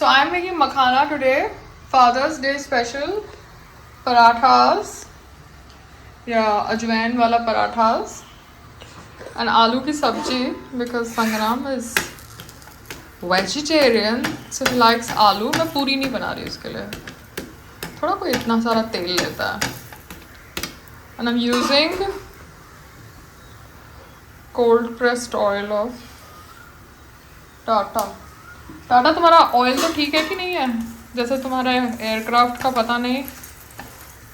So I'm making makhana today, Father's Day special, parathas, yeah, ajwain wala parathas, and aloo ki sabji because Sangram is vegetarian, so he likes aloo. मैं पूरी नहीं बना रही उसके लिए, थोड़ा कोई इतना सारा तेल लेता है. And I'm using cold pressed oil of Tata. Tata तुम्हारा ऑयल तो ठीक है कि नहीं है? जैसे तुम्हारे एयरक्राफ्ट का पता नहीं,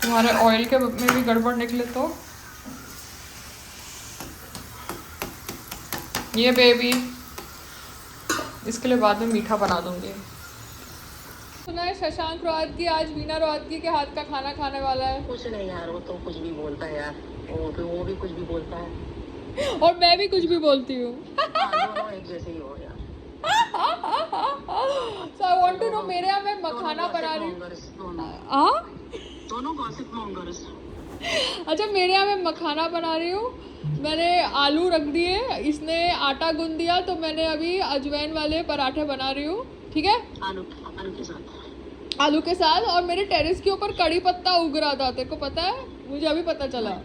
तुम्हारे ऑयल के में भी गड़बड़ निकले तो. ये बेबी, इसके लिए बाद में मीठा बना दूंगी. सुना है शशांक रोहतगी आज वीना रोहतगी के हाथ का खाना खाने वाला है. कुछ नहीं यार, वो तो कुछ भी बोलता है यार. वो भी कुछ भी बोलता है और मैं भी कुछ भी बोलती हूँ. दोनों एक जैसे ही हो यार. So I want to know, मेरे यहाँ मैं मखाना बना रही हूँ. दोनों गॉसिप मॉन्गर्स. अच्छा, मेरे यहाँ मैं मखाना बना रही हूँ. मैंने आलू रख दिए, इसने आटा गूंद दिया, तो मैंने अभी अजवाइन वाले पराठे बना रही हूँ. ठीक है, आलू के साथ. आलू के साथ. और मेरे टेरेस के ऊपर कड़ी पत्ता उग रहा था, तेरे को पता है? मुझे अभी पता चला.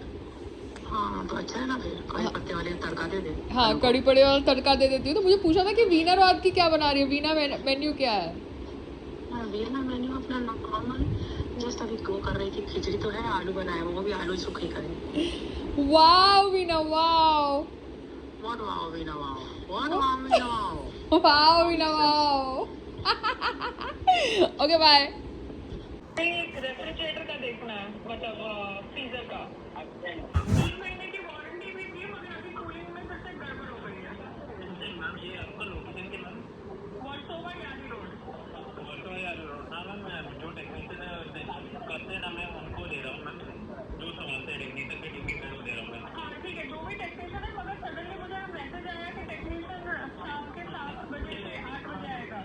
हाँ तो अच्छा है ना, फिर कड़ी पत्ते वाले तड़का दे दे. हाँ, कड़ी पत्ते वाला तड़का दे देती हूँ. तो मुझे पूछा था कि वीना रोहतगी क्या बना रही है, वीना मेन्यू क्या है? वीना मेन्यू अपना नॉर्मल जस्ट अभी वो कर रही थी. खिचड़ी तो है, आलू बनाया, वो भी आलू सूखे करेंगे. Wow Veena, wow. What wow Veena, wow. What wow Veena, wow. Wow Veena, wow. Okay bye. एक रेफ्रिजरेटर का देखना है, मतलब फ्रीजर का. 3 महीने की वारंटी भी थी, मगर अभी कूलिंग में फिर से गड़बड़ हो गई है. मैम ये आपका लोकेशन के ma'am Versova Yardi road. Versova Yardi road. हाँ मैम, जो टेक्नीशियन करते हैं ना, मैं उनको दे रहा हूँ मैम. जो संभालते हैं टेक्नीशियन के टीम में दे रहा हूँ मैम. हाँ ठीक है, जो भी टेक्नीशियन है, मगर सडनली मुझे मैसेज आया कि टेक्नीशियन शाम के 7 बजे से 8 बजे आएगा.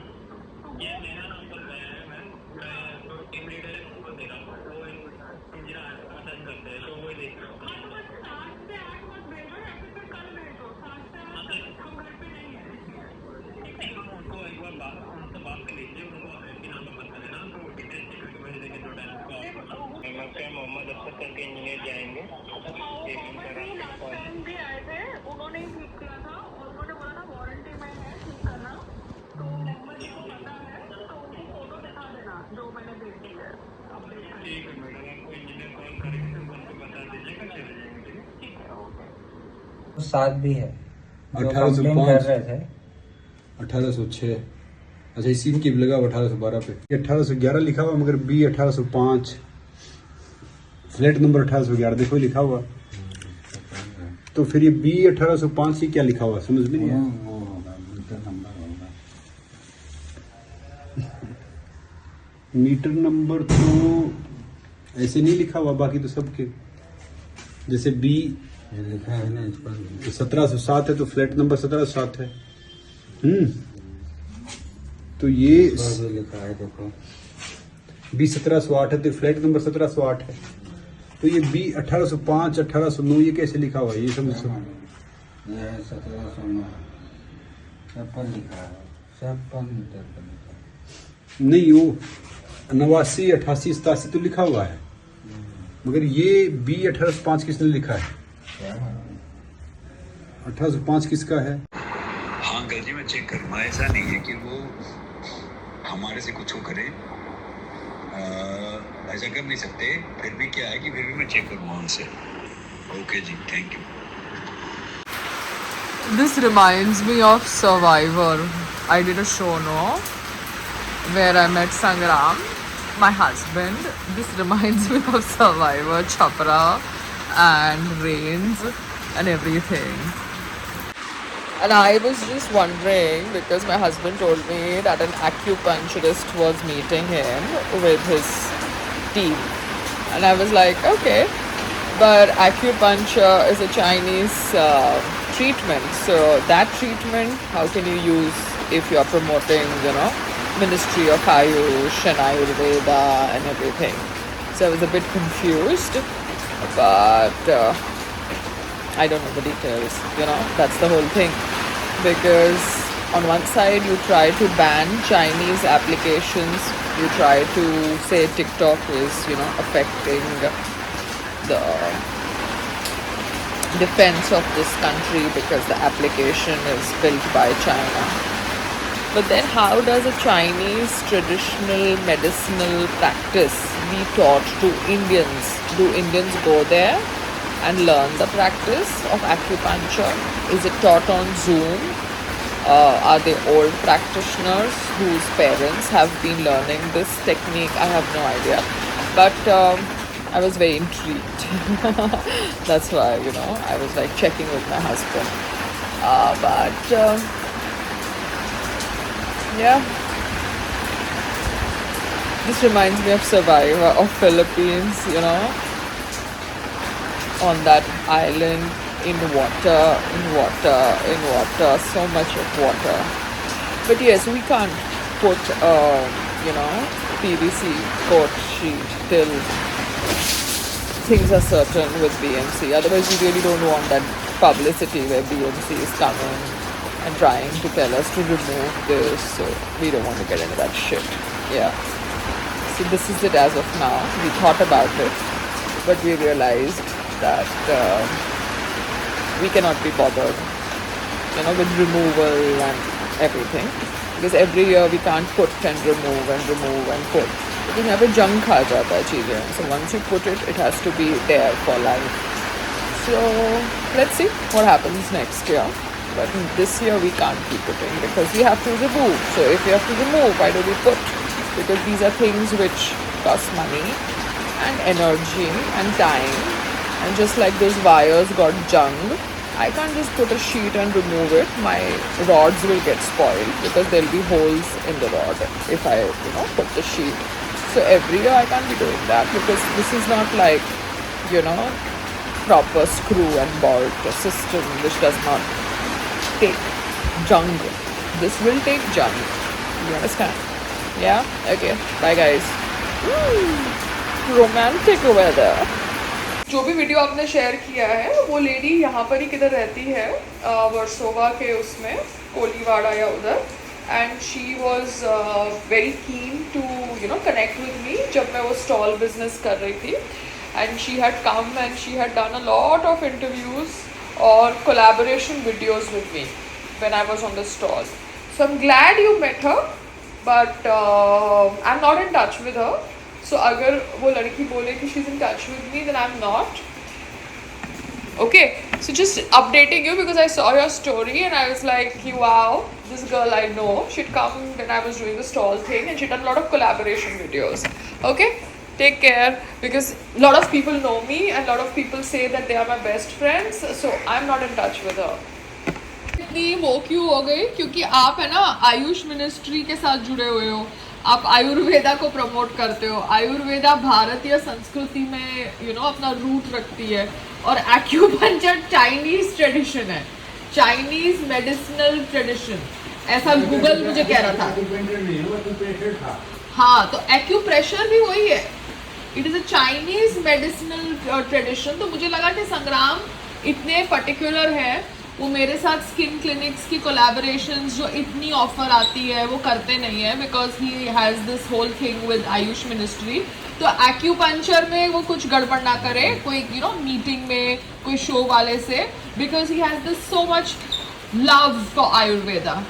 ये मेरा नंबर है मैम. मैं जो टीम लीडर है उनको दे रहा हूँ, वो इंजीनियर असाइन करते हैं, तो वो देख रहा हूँ. हाँ तो बस 7 से 8 मत भेजो, या फिर कल भेजो. 7 से 8 हम घर पे नहीं है. ठीक है, उनको एक बार उनसे बात कर लीजिए. उनको आपके नाम पर मत करना, तो डिटेल चेक करके भेज देंगे जो टाइम को. मोहम्मद अफसर करके इंजीनियर जाएंगे. भी आए थे, उन्होंने ही ठीक किया था, और उन्होंने बोला था वारंटी में है, ठीक करना. तो मोहम्मद जी को पता है, तो उनकी फोटो दिखा देना जो मैंने भेजी है. ठीक है मैडम, आपको इंजीनियर कॉल करेंगे तो उनको बता दीजिएगा, चले जाएंगे. ठीक है, ओके. साथ भी है 1805 कर रहे थे. 1806. अच्छा, इसी की लगा 1812 पे. 1811 लिखा हुआ, मगर बी 1805. फ्लैट नंबर 1811 देखो लिखा हुआ. तो फिर ये बी 1805 से क्या लिखा हुआ समझ में नहीं आया. वो होगा मीटर नंबर होगा. मीटर नंबर तो ऐसे नहीं लिखा हुआ, बाकी तो सबके जैसे बी ये लिखा है ना इस पर. 1707 है, तो फ्लैट नंबर 1707 है. तो ये भी लिखा है देखो. बी 1708 है, तो फ्लैट नंबर 1708 है. तो ये बी 1805 1809 ये कैसे लिखा हुआ है, ये समझ सकते. ये 1709 56 लिखा है. 56 मीटर पर लिखा है. नहीं, वो 89 88 87 तो लिखा हुआ है, मगर ये बी 1805 किसने लिखा है? 1805 किसका है? हाँ अंकल जी, मैं चेक करूँगा. ऐसा नहीं है कि वो हमारे से कुछ करे, ऐसा कर नहीं सकते. फिर भी क्या है कि फिर भी मैं चेक करूँगा उनसे. ओके जी, thank you. This reminds me of Survivor. I did a show, no, where I met Sangram, my husband. This reminds me of Survivor, Chopra and Reigns and everything. And I was just wondering, because my husband told me that an acupuncturist was meeting him with his team. And I was like, okay, but acupuncture is a Chinese treatment. So that treatment, how can you use if you're promoting, Ministry of Ayush and Ayurveda and everything? So I was a bit confused, but I don't know the details, that's the whole thing. Because on one side you try to ban Chinese applications, you try to say TikTok is, you know, affecting the defense of this country because the application is built by China. But then how does a Chinese traditional medicinal practice be taught to Indians? Do Indians go there and learn the practice of acupuncture? Is it taught on Zoom? Are they old practitioners whose parents have been learning this technique? I have no idea. But I was very intrigued. That's why, you know, I was like checking with my husband. Yeah. This reminds me of Survivor of Philippines, you know, on that island in water, so much of water. But yes, we can't put, you know, PVC coat sheet till things are certain with BMC. Otherwise, we really don't want that publicity where BMC is coming and trying to tell us to remove this. So we don't want to get into that shit. Yeah. So this is it as of now. We thought about it, but we realized that we cannot be bothered, you know, with removal and everything, because every year we can't put and remove and put. Because यहाँ पे जंग खा जाता है चीज़ें. So once you put it, it has to be there for life. So let's see what happens next year. But this year we can't keep putting because we have to remove. So if we have to remove, why do we put? Because these are things which cost money and energy and time. And just like those wires got junged, I can't just put a sheet and remove it. My rods will get spoiled because there'll be holes in the rod if I, you know, put the sheet. So every year I can't be doing that because this is not like, you know, proper screw and bolt system which does not take junk. This will take junk. You understand? Yeah? Okay. Bye guys. Romantic weather. जो भी video आपने share किया है वो lady यहाँ पर ही किधर रहती है, वर्सोवा के उसमें कोलीवाड़ा या उधर. And she was very keen to, you know, connect with me जब मैं वो स्टॉल बिजनेस कर रही थी. And she had come and she had done a lot of interviews और collaboration videos with me when I was on the stall. So I am glad you met her, but I am not in touch with her. So अगर वो लड़की बोले कि she's in touch with me, then I'm not. Okay, so just updating you because I saw your story and I was like, wow, this girl I know. She'd come when I was doing the stall thing and she'd done a lot of collaboration videos. Okay, take care because a lot of people know me and a lot of people say that they are my best friends. So I'm not in touch with her. इतनी वो क्यों हो गई? क्योंकि आप है ना Ayush ministry के साथ जुड़े हुए हो. आप आयुर्वेदा को प्रमोट करते हो. आयुर्वेदा भारतीय संस्कृति में, यू नो, अपना रूट रखती है. और एक्यूपंक्चर चाइनीज ट्रेडिशन है, चाइनीज मेडिसिनल ट्रेडिशन. ऐसा गूगल मुझे कह रहा था. हाँ, तो एक्यूप्रेशर भी वही है. It is a Chinese medicinal tradition. तो मुझे लगा कि संग्राम इतने पर्टिकुलर है, वो मेरे साथ स्किन क्लिनिक्स की कोलैबोरेशंस जो इतनी ऑफर आती है वो करते नहीं है because he has this whole thing with Ayush ministry. तो एक्यूपंक्चर में वो कुछ गड़बड़ ना करे कोई, यू नो, मीटिंग में कोई शो वाले से, because he has this so much love for Ayurveda.